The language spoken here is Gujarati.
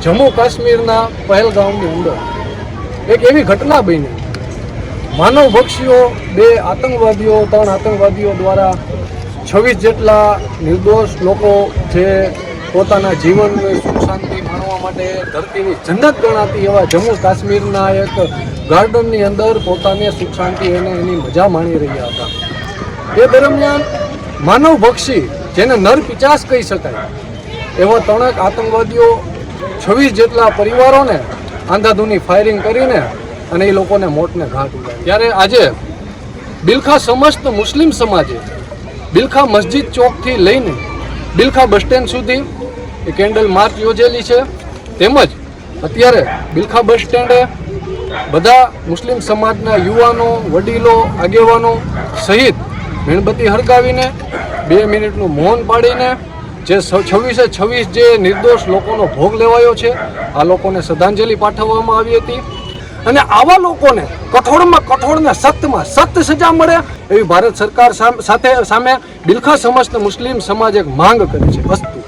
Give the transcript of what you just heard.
જમ્મુ કાશ્મીરના પહેલગામની અંદર એક એવી ઘટના બની, માનવ ભક્ષીઓ 2 આતંકવાદીઓ 3 આતંકવાદીઓ દ્વારા 26 જેટલા નિર્દોષ લોકો જે પોતાના જીવનની સુખ શાંતિ માણવા માટે ધરતીની જન્નત ગણાતી એવા જમ્મુ કાશ્મીરના એક ગાર્ડનની અંદર પોતાને સુખ શાંતિ અને એની મજા માણી રહ્યા હતા। એ દરમિયાન માનવ ભક્ષી જેને નર પિચાસ કહી શકાય એવા 3 આતંકવાદીઓ 26 જેટલા પરિવારોને આંધાધૂની ફાયરિંગ કરીને અને એ લોકોને મોતને ઘાટ ઉતાર્યા। ત્યારે આજે બિલખા સમસ્ત મુસ્લિમ સમાજે બિલખા મસ્જિદ ચોકથી લઈને બિલખા બસ સ્ટેન્ડ સુધી એ કેન્ડલ માર્ચ યોજેલી છે। તેમજ અત્યારે બિલખા બસ સ્ટેન્ડે બધા મુસ્લિમ સમાજના યુવાનો, વડીલો, આગેવાનો સહિત મીણબત્તી હળગાવીને 2 મિનિટનું મૌન પાડીને જે 26 જે નિર્દોષ લોકોનો ભોગ લેવાયો છે આ લોકોને શ્રદ્ધાંજલિ પાઠવવામાં આવી હતી અને આવા લોકોને કઠોળમાં કઠોળને સખ્તમાં સખ્ત સજા મળે એવી ભારત સરકાર સામે બિલખા સમસ્ત મુસ્લિમ સમાજ એક માંગ કરી છે। અસ્તુ।